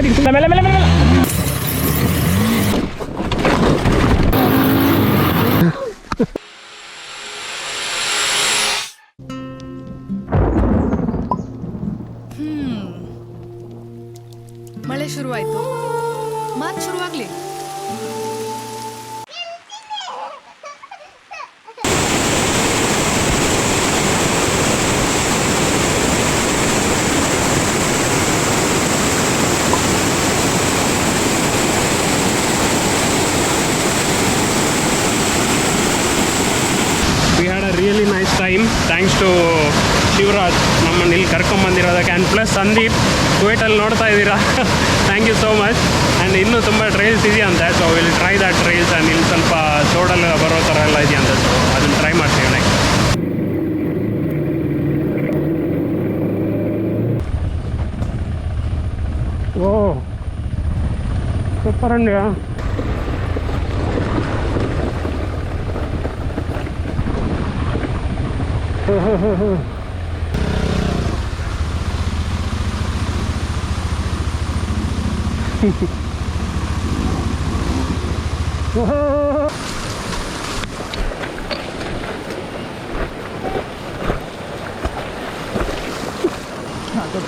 ಗಾಡಿ ಮೇಲೆ ಮೇಲೆ ಮೇಲೆ ಮಳೆ ಶುರುವಾಯ್ತು, ಮಾತು ಶುರುವಾಗ್ಲಿ. We had a really nice time thanks to Shivraj ನಮ್ಮನ್ನು ಇಲ್ಲಿ ಕರ್ಕೊಂಬಂದಿರೋದಕ್ಕೆ. ಆ್ಯಂಡ್ ಪ್ಲಸ್ ಸಂದೀಪ್ ಕುವೈಟಲ್ಲಿ ನೋಡ್ತಾ ಇದ್ದೀರಾ, thank you so much. And ಇನ್ನೂ ತುಂಬ ಟ್ರೈಲ್ಸ್ ಇದೆಯಂತೆ, so will try that trails. And ಇಲ್ಲಿ ಸ್ವಲ್ಪ ರೋಡಲ್ಲಿ ಬರೋ ಥರ ಎಲ್ಲ ಇದೆಯಂತೆ, ಸೊ ಅದನ್ನು ಟ್ರೈ ಮಾಡ್ತೀವಿ ನೆಕ್ಸ್ಟ್. ಓ ಸೂಪರ್ ಅಂಡ್ಯಾ.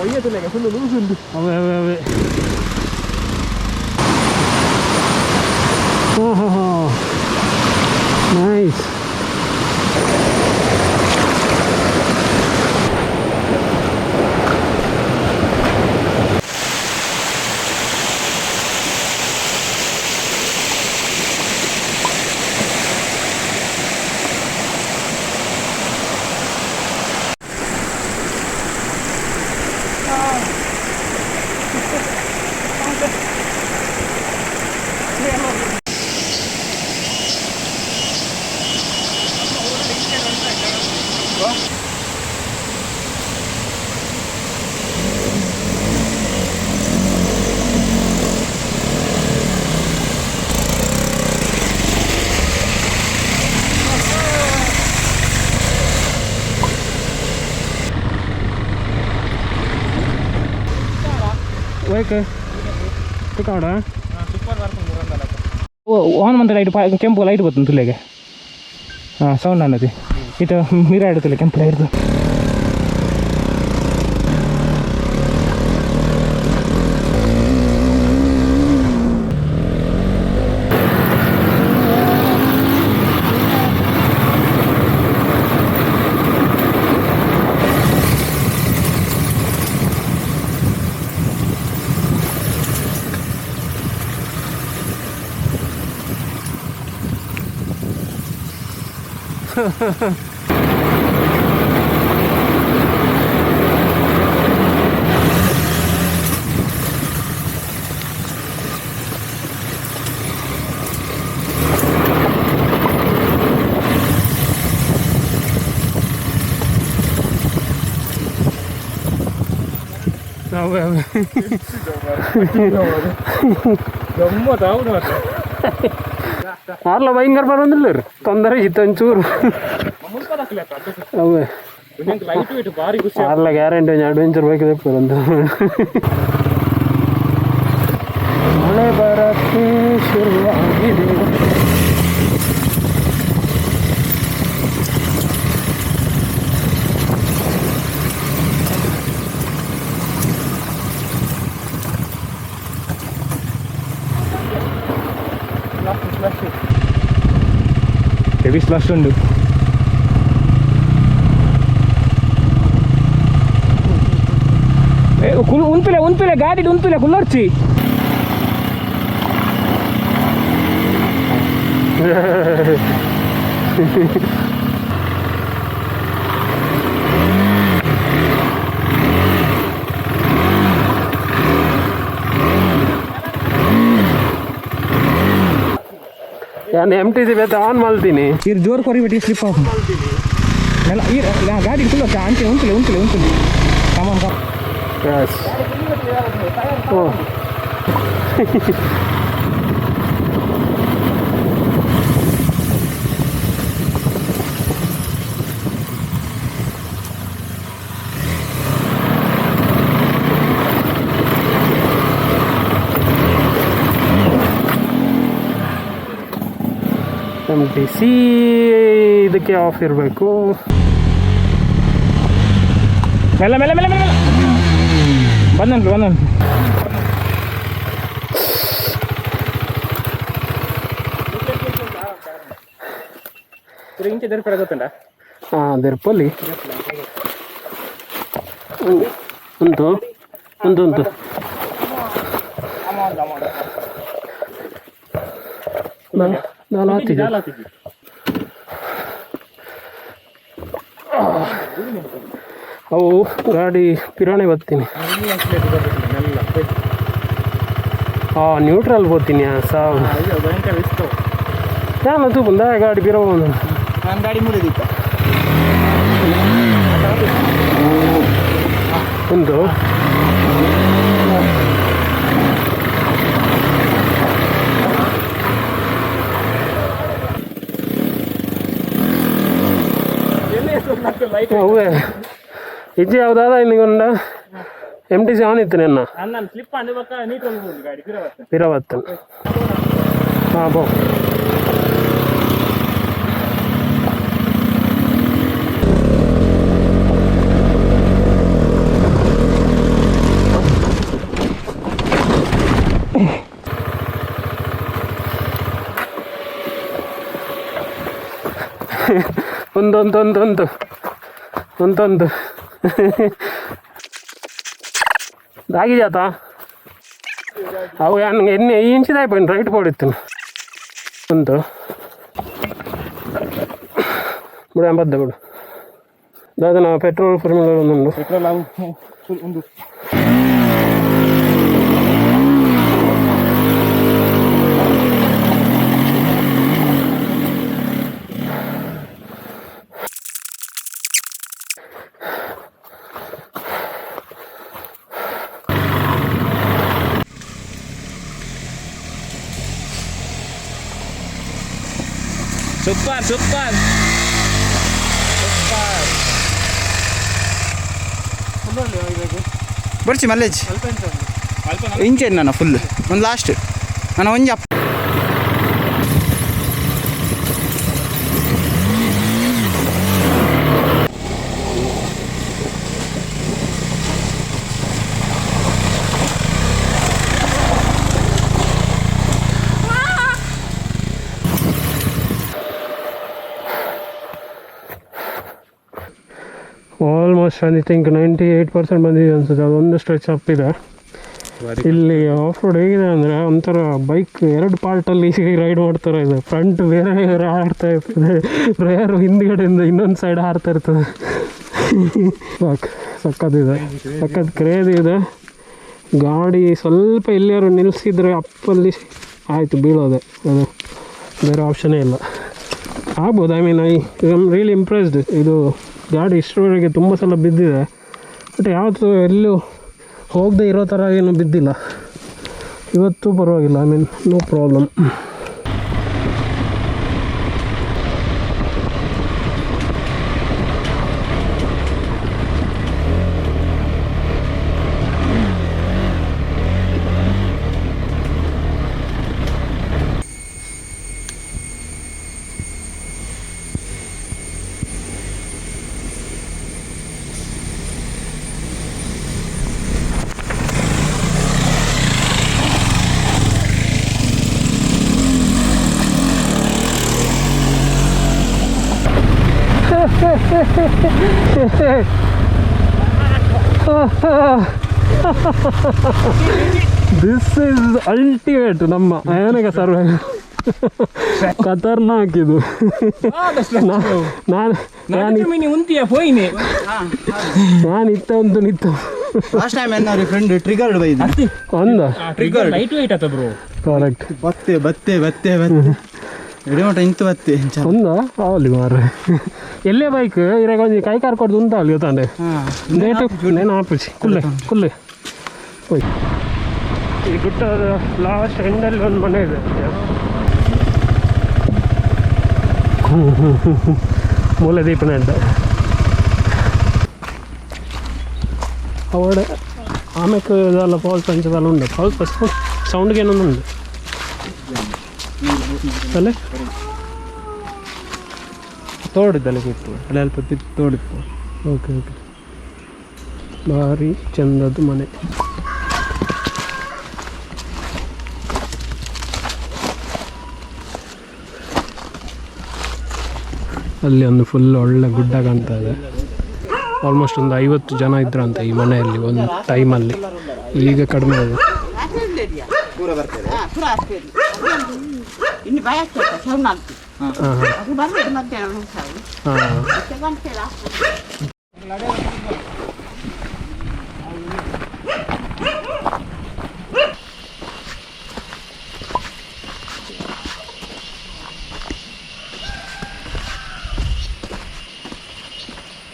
ಪಯ್ಯದಲ್ಲೇಗ ಫುಲ್ಲು ಲೂಸ್ ಉಂಟು. ಅವೇ ಅವೇ ಅವೇ. ನೈಸ್. ఓన్ మంత లైట్ ಕೆಂಪು ಲೈಟ್ ಬರ್ತದೆ ತುಲೆಗೆ. ಹಾಂ ಸೌಂಡ್ ಅನ್ನೋದು ಇದು ಮೀರ ಇಡುತ್ತಿಲ್ಲ ಕೆಂಪು ಲೈಟ್ದು. ಅಲ್ಲ ಭಯಂಕರ ಬರೋದಿಲ್ಲ ರೀ, ತೊಂದರೆ ಇತ್ತು ಒಂಚೂರು. ಅವೇ ಅಲ್ಲ ಗ್ಯಾರಂಟಿ ಅಡ್ವೆಂಚರ್ ಬೇಕಿದೆ ಅಂತ. ಮಳೆ ಬರಕ್ಕೆ ಶುರುವಾಗಿದೆ. ಹೆವಿ ಸ್ಲಾಶ್ ಉಂಟು. ಉಂತುಲೆ ಗಾಡಿ ಉಂತುಲೆ ಕುಲ್ಲರ್ಚಿ. ನಾನು MTC ಬೇತ ಆನ್ ಮಾಡ್ತೀನಿ. ಇದು ಜೋರು ಕೊರಿಬಿಟ್ಟು ಸ್ಲಿಪ್ ಆಫ್ ಎಲ್ಲ ಈ ಗಾಡಿ ಫುಲ್ ಅಂಚೆ ಉಂಟುಲೆ ಕಾಮನ್ ಕಾ. ಯಸ್ ಓ AMTC ಇದಕ್ಕೆ ಆಫ್ ಇರಬೇಕು. ಮೆಲ್ಲ ಮೆಲ್ಲ ಮೆಲ್ಲ ಮೆಲ್ಲ ಬಂದನ್ರಿ ಇಂಚೆ ದೆರ್ಪಡ ಗೊತ್ತುಂಟ? ಹಾಂ, ದೆರ್ಪಲ್ಲಿ ಉಂಟು ಉಂಟು ಉಂಟು. ನಾನು ಹಾಕ್ತಿದ್ದೆ. ಅವು ಗಾಡಿ ಪಿರಾಣೆ ಬರ್ತೀನಿ. ಹಾಂ, ನ್ಯೂಟ್ರಲ್ ಬರ್ತೀನಿ ಸಾವು. ನಾನು ಅದು ಬಂದ ಗಾಡಿ ಪಿರೋ ಬಂದು ನಾನು ಗಾಡಿ ಮುರಿದಿತ್ತು ಒಂದು ಅವೇ ಇಜ್ಜಿ ಯಾವುದಾದ ಇನ್ನಿಗೊಂಡ MTC ಆನ್ ಇತ್ತು ನನ್ನ ಪಿರವತ್ತು. ಹಾಂ, ಬೋ ಒಂದೊಂದು ಆಗಿದ್ಯಾತ ಅವು ನನಗೆ ಎಣ್ಣೆ ಈ ಇಂಚಿದಾಯ್ತು ರೈಟ್ ಬೋಡಿತ್ತು ಒಂದು ಬಿಡು 80 ಬಿಡು. ಅದು ನಾವು ಪೆಟ್ರೋಲ್ ಫಾರ್ಮುಲಾ ಒಂದುಂಡು ಪೆಟ್ರೋಲ್ ಒಂದು ಸೂಪರ್ ಸೂಪರ್ ಬರ್ಚಿ ಮಲ್ಲೇಜ್ ಇಂಚೆ ನಾನು ಫುಲ್ ಒಂದು ಲಾಸ್ಟ್ ನಾನು ಒಂಜಿ ಅಪ್ಪ ಆಲ್ಮೋಸ್ಟ್ ಐ ಥಿಂಕ್ 98% ಬಂದಿದೆ ಅನ್ಸುತ್ತೆ. ಅದೊಂದು ಸ್ಟ್ರೆಚ್ ಅಪ್ ಇದೆ. ಇಲ್ಲಿ ಆಫ್ ರೋಡ್ ಹೇಗಿದೆ ಅಂದರೆ ಒಂಥರ ಬೈಕ್ 2 ಪಾರ್ಟಲ್ಲಿ ರೈಡ್ ಮಾಡ್ತಾರೆ. ಇದೆ ಫ್ರಂಟ್ ಬೇರೆ ಹಾರ್ತಾ ಇರ್ತದೆ, ರೇರು ಹಿಂದ್ಗಡೆಯಿಂದ ಇನ್ನೊಂದು ಸೈಡ್ ಹಾರ್ತಾ ಇರ್ತದೆ. ಸಕ್ಕತ್ತಿದೆ, ಸಕ್ಕತ್ ಕ್ರೇಜ್ ಇದೆ. ಗಾಡಿ ಸ್ವಲ್ಪ ಎಲ್ಲಿಯಾರು ನಿಲ್ಲಿಸಿದ್ರೆ ಅಪ್ಪಲ್ಲಿ ಆಯಿತು ಬೀಳೋದೆ, ಅದು ಬೇರೆ ಆಪ್ಷನೇ ಇಲ್ಲ. ಆಗ್ಬೋದು. I mean I am really impressed. ಇದು ಗಾಡಿ ಇಷ್ಟರವರೆಗೆ ತುಂಬ ಸಲ ಬಿದ್ದಿದೆ, ಬಟ್ ಯಾವತ್ತೂ ಎಲ್ಲೂ ಹೋಗದೆ ಇರೋ ಥರ ಏನು ಬಿದ್ದಿಲ್ಲ. ಇವತ್ತು ಪರವಾಗಿಲ್ಲ, I mean no problem. This is ultimate ನಮ್ಮ ಅಯಾನಿಕ ಸರ್ವೆ. ಖತರ್ನಾಕ್ ಇದು. ನಾನು ಇತ್ತ ಒಂದು ನಿತ್ತು ಲಾಸ್ಟ್ ಟೈಮ್ ಏನಾದ್ರು ಫ್ರೆಂಡ್ ಟ್ರಿಗರ್ಡ್ ಬೈದು ಒಂದ ಟ್ರಿಗರ್ ಲೈಟ್ ವೇಟ್ ಆತ ಬ್ರೋ. ಕರೆಕ್ಟ್. ಬತ್ತೆ ಬತ್ತೆ ಬತ್ತೆ ಬತ್ತೆ ಎಡಿಮೋಟ ಇಂತು ಬತ್ತೆ ಒಂದ ಅವಲಿ ಮಾರ್ರೆ. ಎಲ್ಲೇ ಬೈಕ್ ಇರಾಗ ಒಂದು ಕೈ ಕಾರ್ ಕೊಡ್ದು ಉಂಟ ಅಲ್ಲಿ ಗೊತ್ತಾಂಡೆ ನೇಟು ನೇನು ಹಾಪಿಸಿ ಕುಲ್ಲೆ ಕುಲ್ಲೆ ಹೋಯ್. ಈ ಗುಟ್ಟದ ಲಾಸ್ಟ್ ಎಂಡಲ್ಲಿ ಒಂದು ಮನೆ ಇದೆ. ಮೂಲೆ ದೀಪನ ಅಡ್ಡ ಅವಡೆ ಆಮೇಲೆ ಇದೆಲ್ಲ ಫಾಲ್ಸ್ ಅಂಚದೆಲ್ಲ ಉಂಟು. ಫಾಲ್ಸ್ ಫಸ್ಟ್ ಸೌಂಡ್ಗೆ ಏನೊಂದು ಉಂಟು ಅಲ್ಲೇ ತೋಡಿದ್ದಲ್ಲ ಕಿತ್ತು ಅಲ್ಲಿ ಅಲ್ಪ ತೋಡಿತ್ತು. ಓಕೆ ಓಕೆ, ಭಾರಿ ಚಂದದ್ದು ಮನೆ. ಅಲ್ಲಿ ಒಂದು ಫುಲ್ ಒಳ್ಳೆ ಗುಡ್ಡ ಕಾಣ್ತಾ ಇದೆ. ಆಲ್ಮೋಸ್ಟ್ ಒಂದು 50 ಜನ ಇದ್ರಂತೆ ಈ ಮನೆಯಲ್ಲಿ ಒಂದು ಟೈಮಲ್ಲಿ. ಈಗ ಕಡಿಮೆ ಇದೆ.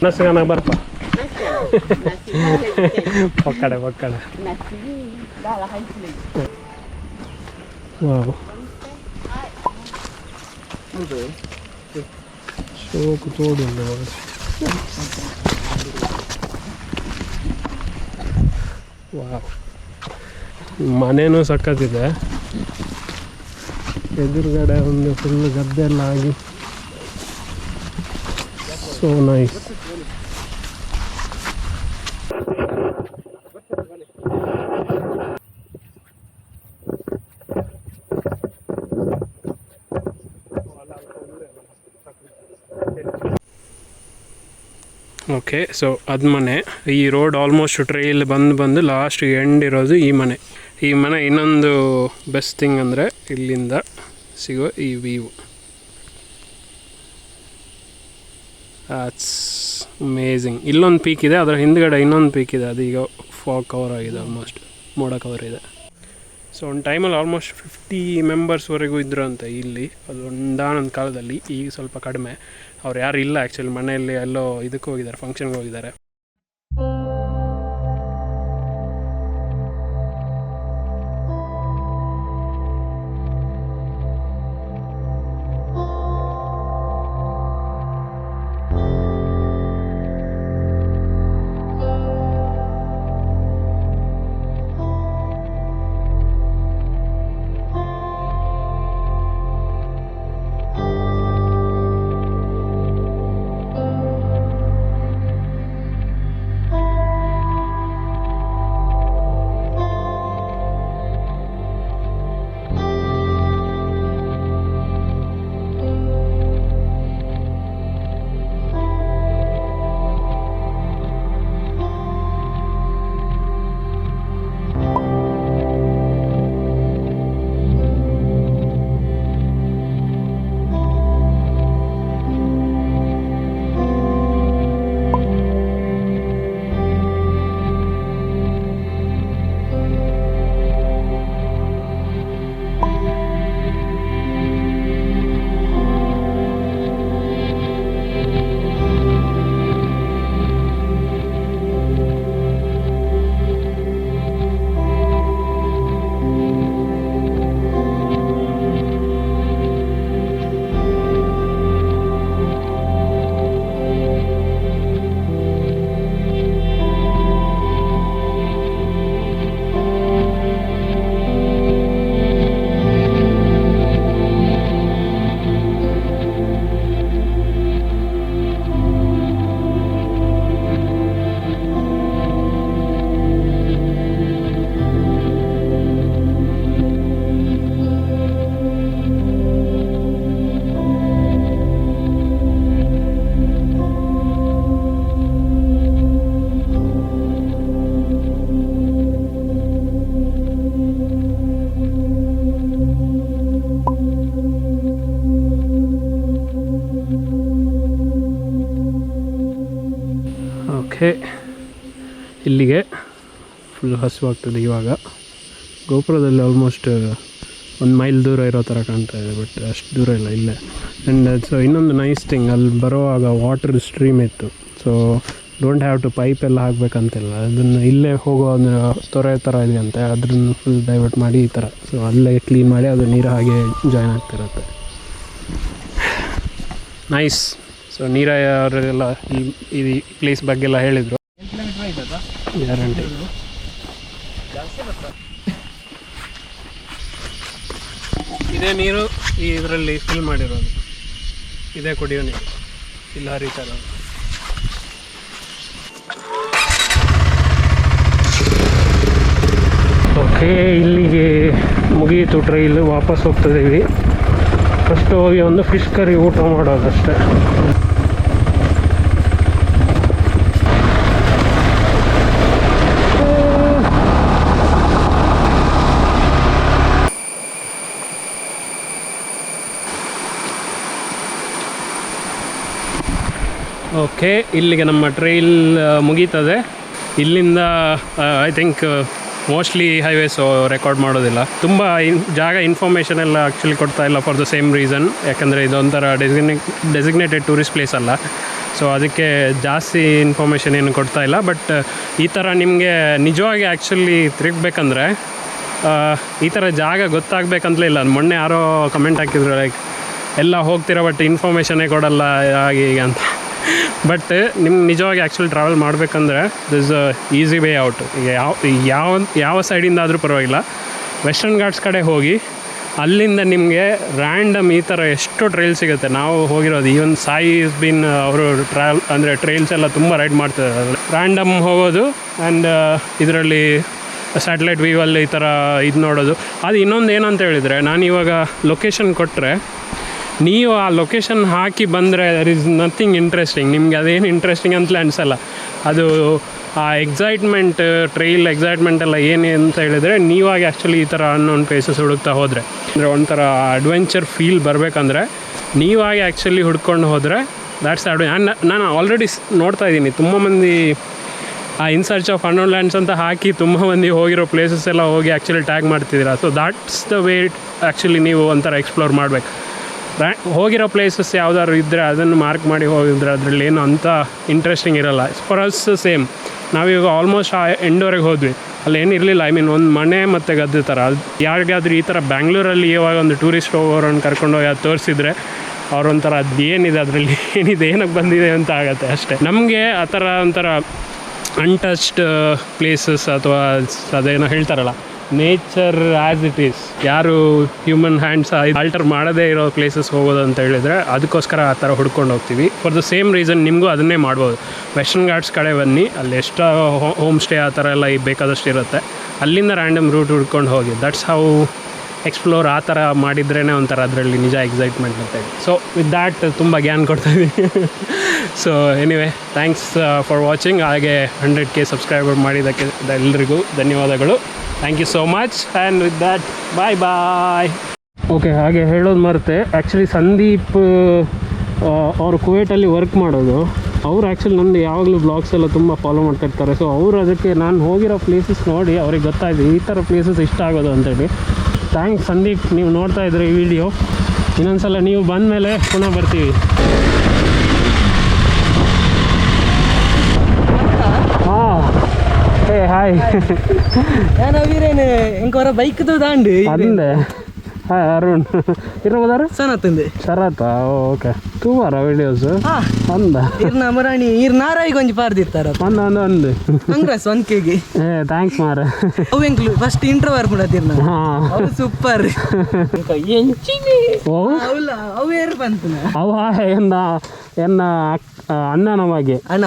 ನಸಗನ ಬರ್ಪ ಪಕ್ಕಡೆ ಪಕ್ಕಡೆ. ವಾವ್, ಶೋಕು ತೋಡು. ವಾವ್, ಮನೇನೂ ಸಕ್ಕತ್ತಿದೆ. ಎದುರುಗಡೆ ಒಂದು ಫುಲ್ ಗದ್ದೆ ಎಲ್ಲ ಆಗಿ ಸೋ ನೈಸ್. ಓಕೆ, ಸೊ ಅದು ಮನೆ. ಈ ರೋಡ್ ಆಲ್ಮೋಸ್ಟ್ ಟ್ರೈಲ್ ಬಂದು ಲಾಸ್ಟ್ ಎಂಡ್ ಇರೋದು ಈ ಮನೆ. ಈ ಮನೆ ಇನ್ನೊಂದು ಬೆಸ್ಟ್ ಥಿಂಗ್ ಅಂದರೆ ಇಲ್ಲಿಂದ ಸಿಗೋ ಈ ವ್ಯೂ. Hats amazing. ಇಲ್ಲೊಂದು ಪೀಕ್ ಇದೆ, ಅದರ ಹಿಂದ್ಗಡೆ ಇನ್ನೊಂದು ಪೀಕ್ ಇದೆ. ಅದು ಈಗ ಫಾಗ್ ಕವರ್ ಆಗಿದೆ, ಆಲ್ಮೋಸ್ಟ್ ಮೋಡ ಕವರ್ ಇದೆ. ಸೊ ಒಂದು ಟೈಮಲ್ಲಿ ಆಲ್ಮೋಸ್ಟ್ 50 ಮೆಂಬರ್ಸ್ವರೆಗೂ ಇದ್ದರು ಅಂತ ಇಲ್ಲಿ. ಅದು ಒಂದಾನೊಂದು ಕಾಲದಲ್ಲಿ. ಈಗ ಸ್ವಲ್ಪ ಕಡಿಮೆ. ಅವ್ರು ಯಾರು ಇಲ್ಲ ಆ್ಯಕ್ಚುಲಿ, ಮನೆಯಲ್ಲಿ ಎಲ್ಲೋ ಇದಕ್ಕೆ ಹೋಗಿದ್ದಾರೆ, ಫಂಕ್ಷನ್ಗೆ ಹೋಗಿದ್ದಾರೆ. ಓಕೆ, ಇಲ್ಲಿಗೆ ಫುಲ್ ಹಸುವಾಗ್ತದೆ ಇವಾಗ. ಗೋಪುರದಲ್ಲಿ ಆಲ್ಮೋಸ್ಟ್ 1 ಮೈಲ್ ದೂರ ಇರೋ ಥರ ಕಾಣ್ತಾ ಇದೆ, ಬಟ್ ಅಷ್ಟು ದೂರ ಇಲ್ಲ, ಇಲ್ಲೇ. ಆ್ಯಂಡ್ ಸೊ ಇನ್ನೊಂದು ನೈಸ್ ಥಿಂಗ್, ಅಲ್ಲಿ ಬರೋವಾಗ ವಾಟರ್ ಸ್ಟ್ರೀಮ್ ಇತ್ತು. So don't have to pipe ಎಲ್ಲ ಹಾಕಬೇಕಂತಿಲ್ಲ, ಅದನ್ನು ಇಲ್ಲೇ ಹೋಗೋ ಒಂದು ತೊರೆ ಥರ ಇದೆ ಅಂತೆ, ಅದನ್ನು ಫುಲ್ ಡೈವರ್ಟ್ ಮಾಡಿ ಈ ಥರ. ಸೊ ಅಲ್ಲೇ ಕ್ಲೀನ್ ಮಾಡಿ ಅದು ನೀರು ಹಾಗೆ ಜಾಯ್ನ್ ಆಗ್ತಿರುತ್ತೆ. ನೈಸ್. ಸೊ ನೀರಾವರೆಲ್ಲ ಈ ಪ್ಲೇಸ್ ಬಗ್ಗೆ ಎಲ್ಲ ಹೇಳಿದರು. ಗ್ಯಾರಂಟಿ. ಇದೇ ನೀರು ಇದರಲ್ಲಿ ಫಿಲ್ ಮಾಡಿರೋದು, ಇದೇ ಕುಡಿಯೋ ನೀರು. ಇಲ್ಲಿ ಹರಿತಾರೆ. ಓಕೆ, ಇಲ್ಲಿಗೆ ಮುಗಿಯಿತು ಟ್ರೈಲ್. ವಾಪಸ್ ಹೋಗ್ತಿದ್ದೀವಿ. ಫಸ್ಟ್ ಹೋಗಿ ಒಂದು ಫಿಶ್ ಕರಿ ಊಟ ಮಾಡೋದಷ್ಟೇ. ಓಕೆ, ಇಲ್ಲಿಗೆ ನಮ್ಮ ಟ್ರೈಲ್ ಮುಗೀತದೆ. ಇಲ್ಲಿಂದ I think mostly highways record ಮಾಡೋದಿಲ್ಲ. ತುಂಬ ಜಾಗ ಇನ್ಫಾರ್ಮೇಷನ್ ಎಲ್ಲ ಆ್ಯಕ್ಚುಲಿ ಕೊಡ್ತಾ ಇಲ್ಲ ಫಾರ್ ದ ಸೇಮ್ ರೀಸನ್. ಯಾಕಂದರೆ ಇದೊಂಥರ ಡೆಸಿಗ್ನೇಟೆಡ್ ಟೂರಿಸ್ಟ್ ಪ್ಲೇಸ್ ಅಲ್ಲ. ಸೊ ಅದಕ್ಕೆ ಜಾಸ್ತಿ ಇನ್ಫಾರ್ಮೇಷನ್ ಏನು ಕೊಡ್ತಾ ಇಲ್ಲ. ಬಟ್ ಈ ಥರ ನಿಮಗೆ ನಿಜವಾಗಿ ಆ್ಯಕ್ಚುಲಿ ತಿರುಗಬೇಕಂದ್ರೆ ಈ ಥರ ಜಾಗ ಗೊತ್ತಾಗಬೇಕಂತಲೇ ಇಲ್ಲ. ಮೊನ್ನೆ ಯಾರೋ ಕಮೆಂಟ್ ಹಾಕಿದ್ರು, ಲೈಕ್ ಎಲ್ಲ ಹೋಗ್ತಿರೋ ಬಟ್ ಇನ್ಫಾರ್ಮೇಷನ್ನೇ ಕೊಡಲ್ಲ ಹಾಗೆ ಈಗ ಅಂತ. ಬಟ್ ನಿಮ್ಗೆ ನಿಜವಾಗಿ ಆ್ಯಕ್ಚುಲಿ ಟ್ರಾವೆಲ್ ಮಾಡಬೇಕಂದ್ರೆ ದಿಸ್ ಈಸಿ ವೇ ಔಟ್. ಈಗ ಯಾವ ಸೈಡಿಂದ ಆದರೂ ಪರವಾಗಿಲ್ಲ, ವೆಸ್ಟರ್ನ್ ಘಾಟ್ಸ್ ಕಡೆ ಹೋಗಿ ಅಲ್ಲಿಂದ ನಿಮಗೆ ರ್ಯಾಂಡಮ್ ಈ ಥರ ಎಷ್ಟೋ ಟ್ರೈಲ್ ಸಿಗುತ್ತೆ. ನಾವು ಹೋಗಿರೋದು ಈವನ್ ಸಾಯಿ ಇಸ್ ಬಿನ್ ಅವರು ಟ್ರೈಲ್ಸ್ ಎಲ್ಲ ತುಂಬ ರೈಡ್ ಮಾಡ್ತಿದ್ದಾರೆ. ರ್ಯಾಂಡಮ್ ಹೋಗೋದು ಆ್ಯಂಡ್ ಇದರಲ್ಲಿ ಸ್ಯಾಟಲೈಟ್ ವ್ಯೂವಲ್ಲಿ ಈ ಥರ ಇದು ನೋಡೋದು. ಅದು ಇನ್ನೊಂದು ಏನಂತ ಹೇಳಿದರೆ, ನಾನು ಇವಾಗ ಲೊಕೇಶನ್ ಕೊಟ್ಟರೆ ನೀವು ಆ ಲೊಕೇಶನ್ ಹಾಕಿ ಬಂದರೆ ದರ್ ಈಸ್ ನಥಿಂಗ್ ಇಂಟ್ರೆಸ್ಟಿಂಗ್. ನಿಮಗೆ ಅದೇನು ಇಂಟ್ರೆಸ್ಟಿಂಗ್ ಅಂತಲೇ ಅನಿಸಲ್ಲ. ಅದು ಆ ಎಕ್ಸೈಟ್ಮೆಂಟ್, ಟ್ರೈಲ್ ಎಕ್ಸೈಟ್ಮೆಂಟ್ ಎಲ್ಲ ಏನು ಅಂತ ಹೇಳಿದರೆ, ನೀವಾಗಿ ಆ್ಯಕ್ಚುಲಿ ಈ ಥರ ಅನ್ನೋನ್ ಪ್ಲೇಸಸ್ ಹುಡುಕ್ತಾ ಹೋದರೆ, ಅಂದರೆ ಒಂಥರ ಅಡ್ವೆಂಚರ್ ಫೀಲ್ ಬರಬೇಕಂದ್ರೆ ನೀವಾಗಿ ಆ್ಯಕ್ಚುಲಿ ಹುಡ್ಕೊಂಡು ಹೋದರೆ ದ್ಯಾಟ್ಸ್ ನಾನು ಆಲ್ರೆಡಿ ನೋಡ್ತಾ ಇದ್ದೀನಿ ತುಂಬ ಮಂದಿ in search of unknown lands ಅಂತ ಹಾಕಿ ತುಂಬ ಮಂದಿ ಹೋಗಿರೋ ಪ್ಲೇಸಸ್ ಎಲ್ಲ ಹೋಗಿ ಆ್ಯಕ್ಚುಲಿ ಟ್ಯಾಗ್ ಮಾಡ್ತಿದ್ದೀರಾ. So that's the way actually ನೀವು ಒಂಥರ ಎಕ್ಸ್ಪ್ಲೋರ್ ಮಾಡಬೇಕು. ಹೋಗಿರೋ ಪ್ಲೇಸಸ್ ಯಾವ್ದಾದ್ರು ಇದ್ದರೆ ಅದನ್ನು ಮಾರ್ಕ್ ಮಾಡಿ ಹೋಗಿದ್ರೆ ಅದರಲ್ಲಿ ಏನು ಅಂಥ ಇಂಟ್ರೆಸ್ಟಿಂಗ್ ಇರೋಲ್ಲ. ಫಾರ್ ಅಸ್ ಸೇಮ್, ನಾವೀಗ ಆಲ್ಮೋಸ್ಟ್ ಆ ಎಂಡೋರೆಗೆ ಹೋದ್ವಿ, ಅಲ್ಲಿ ಏನು ಇರಲಿಲ್ಲ. ಐ ಮೀನ್ ಒಂದು ಮನೆ ಮತ್ತು ಗದ್ದೆ ಥರ. ಅದು ಯಾರಿಗಾದ್ರೂ ಈ ಥರ ಬ್ಯಾಂಗ್ಳೂರಲ್ಲಿ ಇವಾಗ ಒಂದು ಟೂರಿಸ್ಟ್ ಹೋಗೋರನ್ನು ಕರ್ಕೊಂಡೋಗಿ ಅದು ತೋರಿಸಿದ್ರೆ ಅವ್ರೊಂಥರ ಅದು ಏನಿದೆ ಅದರಲ್ಲಿ ಏನಿದೆ, ಏನಕ್ಕೆ ಬಂದಿದೆ ಅಂತ ಆಗುತ್ತೆ ಅಷ್ಟೇ. ನಮಗೆ ಆ ಥರ ಒಂಥರ ಅನ್ಟಚ್ಡ್ ಪ್ಲೇಸಸ್ ಅಥವಾ ಅದೇನೋ ಹೇಳ್ತಾರಲ್ಲ, ನೇಚರ್ ಆ್ಯಸ್ ಇಟ್ ಈಸ್, ಯಾರು ಹ್ಯೂಮನ್ ಹ್ಯಾಂಡ್ಸ್ ಆಲ್ಟರ್ ಮಾಡದೇ ಇರೋ ಪ್ಲೇಸಸ್ ಹೋಗೋದು ಅಂತ ಹೇಳಿದರೆ ಅದಕ್ಕೋಸ್ಕರ ಆ ಥರ ಹುಡ್ಕೊಂಡು ಹೋಗ್ತೀವಿ. ಫಾರ್ ದ ಸೇಮ್ ರೀಸನ್ ನಿಮಗೂ ಅದನ್ನೇ ಮಾಡ್ಬೋದು. ವೆಸ್ಟರ್ನ್ ಘಾಟ್ಸ್ ಕಡೆ ಬನ್ನಿ, ಅಲ್ಲಿ ಎಷ್ಟು ಹೋಮ್ ಸ್ಟೇ ಆ ಥರ ಎಲ್ಲ ಬೇಕಾದಷ್ಟು ಇರುತ್ತೆ. ಅಲ್ಲಿಂದ ರ್ಯಾಂಡಮ್ ರೂಟ್ ಹುಡ್ಕೊಂಡು ಹೋಗಿ. That's how explore. ಆ ಥರ ಮಾಡಿದ್ರೇ ಒಂಥರ ಅದರಲ್ಲಿ ನಿಜ ಎಕ್ಸೈಟ್ಮೆಂಟ್ ಅಂತ ಹೇಳಿ. ಸೊ ವಿತ್ ದ್ಯಾಟ್ ತುಂಬ ಜ್ಞಾನ ಕೊಡ್ತಾಯಿದ್ದೀನಿ. So anyway, thanks for watching. ಹಾಗೆ 100K ಸಬ್ಸ್ಕ್ರೈಬರ್ ಮಾಡಿದ್ದಕ್ಕೆ ಎಲ್ಲರಿಗೂ ಧನ್ಯವಾದಗಳು. Thank you so much. And with that bye bye. Okay, ಹಾಗೆ ಹೇಳೋದು ಮರೆತೆ, ಆ್ಯಕ್ಚುಲಿ ಸಂದೀಪ್ ಅವರು ಕುವೈಟಲ್ಲಿ ವರ್ಕ್ ಮಾಡೋದು. ಅವರು ಆ್ಯಕ್ಚುಲಿ ನಂದು ಯಾವಾಗಲೂ ಬ್ಲಾಗ್ಸ್ ಎಲ್ಲ ತುಂಬ ಫಾಲೋ ಮಾಡ್ತಿರ್ತಾರೆ. ಸೊ ಅವರು ಅದಕ್ಕೆ ನಾನು ಹೋಗಿರೋ ಪ್ಲೇಸಸ್ ನೋಡಿ ಅವ್ರಿಗೆ ಗೊತ್ತಾಯಿತು ಈ ಥರ ಪ್ಲೇಸಸ್ ಇಷ್ಟ ಆಗೋದು ಅಂತೇಳಿ. ಥ್ಯಾಂಕ್ಸ್ ಸಂದೀಪ್, ನೀವು ನೋಡ್ತಾ ಇದ್ದರೆ ಈ ವಿಡಿಯೋ. ಇನ್ನೊಂದ್ಸಲ ನೀವು ಬಂದ ಮೇಲೆ ಪುನಃ ಬರ್ತೀವಿ. ಹಾಯ್ ഞാൻ അവീരേന് എനിക്ക് ഓരോ ബൈക്ക് താണ്ട് അതിൻ്റെ ಹಾಯ್ ಅರುಣ್ ಇರ್ಬೋದಾರು ಸನತ್ತಂದೆ ಶರತ್ತಾ ಓಕೆ ತೂವಾರ ವಿಡಿಯೋಸ್ ಅಂದ ಇರ್ನ ಅಮರಾಣಿ ಇರ್ ನಾರಾಯಿ ಗೊಂಜಿ ಪಾರ್ದಿರ್ತಾರ ಅಂದ ಅಂದ ಅಂದು ಕಾಂಗ್ರೆಸ್ 1K ಏ ಥ್ಯಾಂಕ್ಸ್ ಮಾರ ಅವು ಎಂಕ್ಲು ಫಸ್ಟ್ ಇಂಟ್ರೋವರ್ ಮಾಡತಿರ್ನ ಅವು ಸೂಪರ್ ಎಂಚಿನಿ ಓ ಅವಲ್ಲ ಅವು ಏರ್ ಬಂತನ ಅವ ಎನ್ನ ಅಣ್ಣ ನಮಗೆ ಅಣ್ಣ